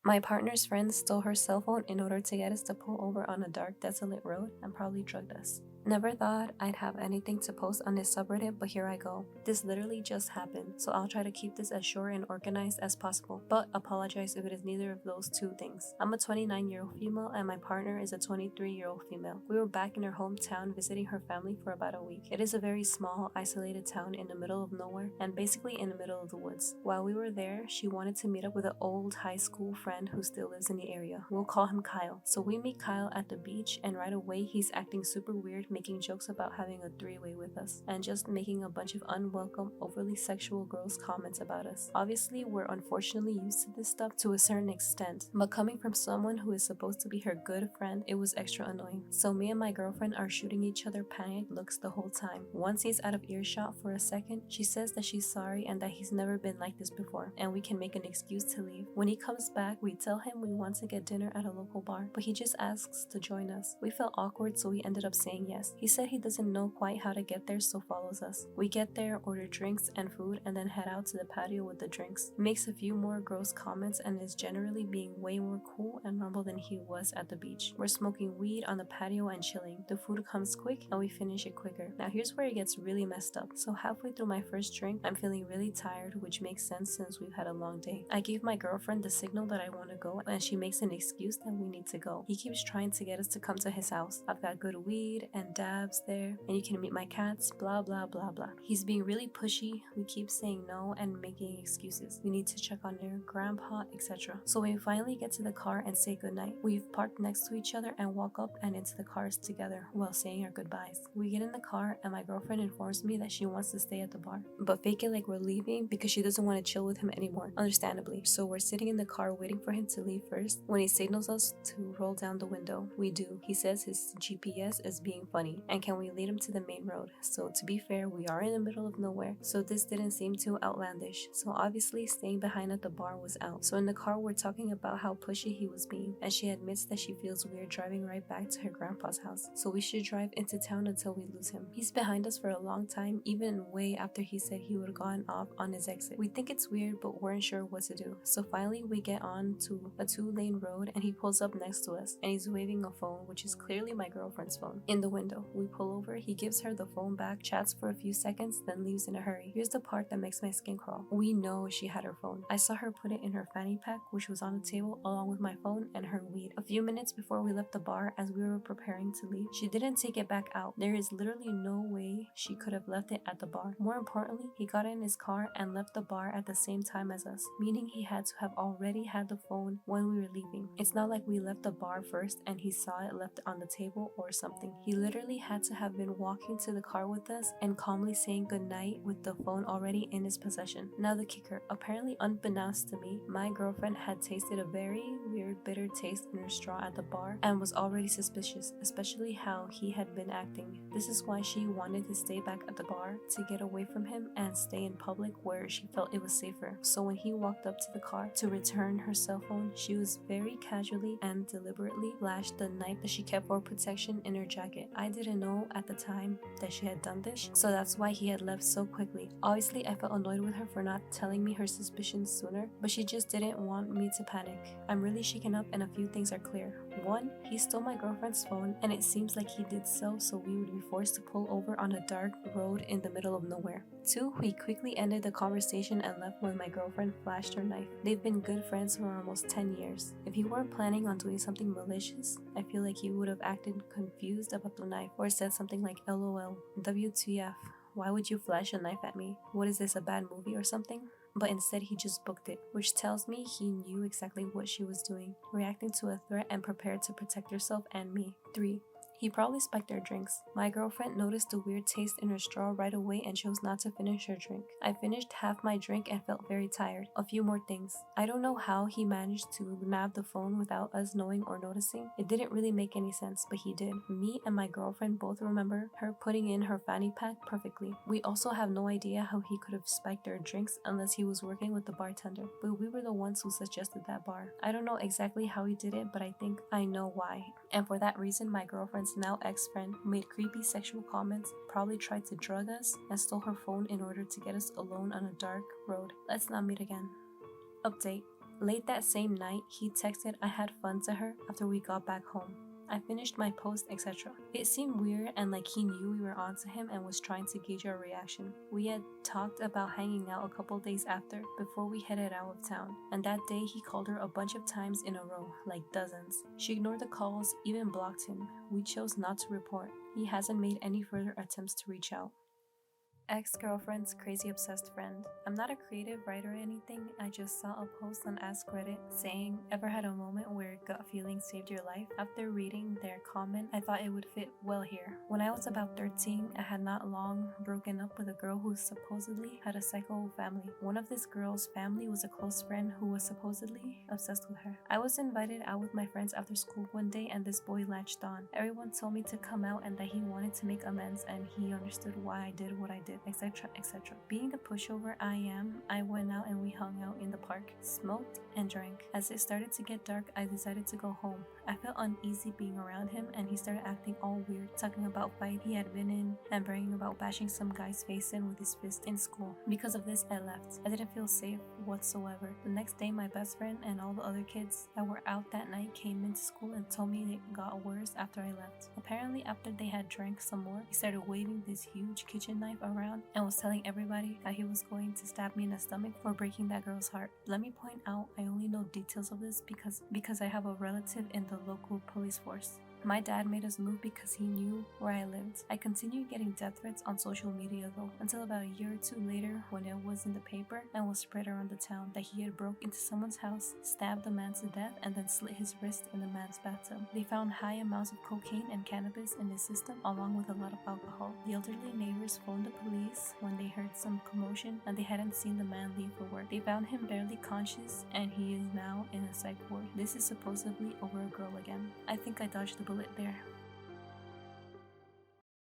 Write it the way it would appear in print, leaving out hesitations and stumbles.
My partner's friend stole her cell phone in order to get us to pull over on a dark, desolate road and probably drugged us. Never thought I'd have anything to post on this subreddit, but here I go. This literally just happened, so I'll try to keep this as short and organized as possible, but apologize if it is neither of those two things. I'm a 29-year-old female and my partner is a 23-year-old female. We were back in her hometown visiting her family for about a week. It is a very small, isolated town in the middle of nowhere and basically in the middle of the woods. While we were there, she wanted to meet up with an old high school friend who still lives in the area. We'll call him Kyle. So we meet Kyle at the beach and right away he's acting super weird, making jokes about having a three-way with us and just making a bunch of unwelcome, overly sexual gross comments about us. Obviously, we're unfortunately used to this stuff to a certain extent, but coming from someone who is supposed to be her good friend, it was extra annoying. So me and my girlfriend are shooting each other panicked looks the whole time. Once he's out of earshot for a second, she says that she's sorry and that he's never been like this before and we can make an excuse to leave. When he comes back, we tell him we want to get dinner at a local bar, but he just asks to join us. We felt awkward, so we ended up saying yes. He said he doesn't know quite how to get there, so follows us. We get there, order drinks and food, and then head out to the patio with the drinks. He makes a few more gross comments and is generally being way more cool and normal than he was at the beach. We're smoking weed on the patio and chilling. The food comes quick and we finish it quicker. Now here's where it gets really messed up. So halfway through my first drink, I'm feeling really tired, which makes sense since we've had a long day. I gave my girlfriend the signal that I want to go and she makes an excuse that we need to go. He keeps trying to get us to come to his house. I've got good weed and dabs there and you can meet my cats, blah blah blah blah. He's being really pushy. We keep saying no and making excuses. We need to check on their grandpa, etc. So we finally get to the car and say goodnight. We've parked next to each other and walk up and into the cars together while saying our goodbyes. We get in the car and my girlfriend informs me that she wants to stay at the bar, but fake it like we're leaving because she doesn't want to chill with him anymore, understandably. So we're sitting in the car waiting for him to leave first. When he signals us to roll down the window, we do. He says his GPS is being funny and can we lead him to the main road. So to be fair, we are in the middle of nowhere, so this didn't seem too outlandish. So obviously staying behind at the bar was out. So in the car we're talking about how pushy he was being, and she admits that she feels weird driving right back to her grandpa's house, so we should drive into town until we lose him. He's behind us for a long time, even way after he said he would have gone off on his exit. We think it's weird but weren't sure what to do. So finally we get on to a 2-lane road and he pulls up next to us and he's waving a phone, which is clearly my girlfriend's phone, in the window. We pull over, he gives her the phone back, chats for a few seconds, then leaves in a hurry. Here's the part that makes my skin crawl. We know she had her phone. I saw her put it in her fanny pack, which was on the table along with my phone and her weed. A few minutes before we left the bar, as we were preparing to leave, she didn't take it back out. There is literally no way she could have left it at the bar. More importantly, he got in his car and left the bar at the same time as us, meaning he had to have already had the phone when we were leaving. It's not like we left the bar first and he saw it left on the table or something. He literally had to have been walking to the car with us and calmly saying goodnight with the phone already in his possession. Now the kicker. Apparently unbeknownst to me, my girlfriend had tasted a very weird bitter taste in her straw at the bar and was already suspicious, especially how he had been acting. This is why she wanted to stay back at the bar, to get away from him and stay in public where she felt it was safer. So when he walked up to the car to return her cell phone, she was very casually and deliberately flashed the knife that she kept for protection in her jacket. I didn't know at the time that she had done this, so that's why he had left so quickly. Obviously, I felt annoyed with her for not telling me her suspicions sooner, but she just didn't want me to panic. I'm really shaken up and a few things are clear. 1, he stole my girlfriend's phone and it seems like he did so we would be forced to pull over on a dark road in the middle of nowhere. 2, we quickly ended the conversation and left when my girlfriend flashed her knife. They've been good friends for almost 10 years. If he weren't planning on doing something malicious, I feel like he would have acted confused about the knife or said something like LOL, WTF, why would you flash a knife at me? What is this, a bad movie or something? But instead he just booked it, which tells me he knew exactly what she was doing, reacting to a threat and prepared to protect herself and me. 3, he probably spiked our drinks. My girlfriend noticed the weird taste in her straw right away and chose not to finish her drink. I finished half my drink and felt very tired. A few more things. I don't know how he managed to nab the phone without us knowing or noticing. It didn't really make any sense, but he did. Me and my girlfriend both remember her putting in her fanny pack perfectly. We also have no idea how he could have spiked our drinks unless he was working with the bartender, but we were the ones who suggested that bar. I don't know exactly how he did it, but I think I know why. And for that reason, my girlfriend's now ex-friend who made creepy sexual comments probably tried to drug us and stole her phone in order to get us alone on a dark road. Let's not meet again. Update. Late that same night, he texted I had fun to her after we got back home. I finished my post, etc. It seemed weird and like he knew we were onto him and was trying to gauge our reaction. We had talked about hanging out a couple days after before we headed out of town, and that day he called her a bunch of times in a row, like dozens. She ignored the calls, even blocked him. We chose not to report. He hasn't made any further attempts to reach out. Ex-girlfriend's crazy obsessed friend. I'm not a creative writer or anything, I just saw a post on Ask Reddit saying, ever had a moment where gut feeling saved your life? After reading their comment, I thought it would fit well here. When I was about 13, I had not long broken up with a girl who supposedly had a psycho family. One of this girl's family was a close friend who was supposedly obsessed with her. I was invited out with my friends after school one day and this boy latched on. Everyone told me to come out and that he wanted to make amends and he understood why I did what I did, etc. etc. Being the pushover I went out and we hung out in the park, smoked and drank. As it started to get dark, I decided to go home. I felt uneasy being around him and he started acting all weird, talking about fight he had been in and bragging about bashing some guy's face in with his fist in school. Because of this, I left. I didn't feel safe whatsoever. The next day, my best friend and all the other kids that were out that night came into school and told me it got worse after I left. Apparently, after they had drank some more, he started waving this huge kitchen knife around and was telling everybody how he was going to stab me in the stomach for breaking that girl's heart. Let me point out, I only know details of this because I have a relative in the local police force. My dad made us move because he knew where I lived. I continued getting death threats on social media though, until about a year or two later when it was in the paper and was spread around the town that he had broke into someone's house, stabbed the man to death, and then slit his wrist in the man's bathtub. They found high amounts of cocaine and cannabis in his system along with a lot of alcohol. The elderly neighbors phoned the police when they heard some commotion and they hadn't seen the man leave for work. They found him barely conscious and he is now in a psych ward. This is supposedly over a girl again. I think I dodged the bullet there.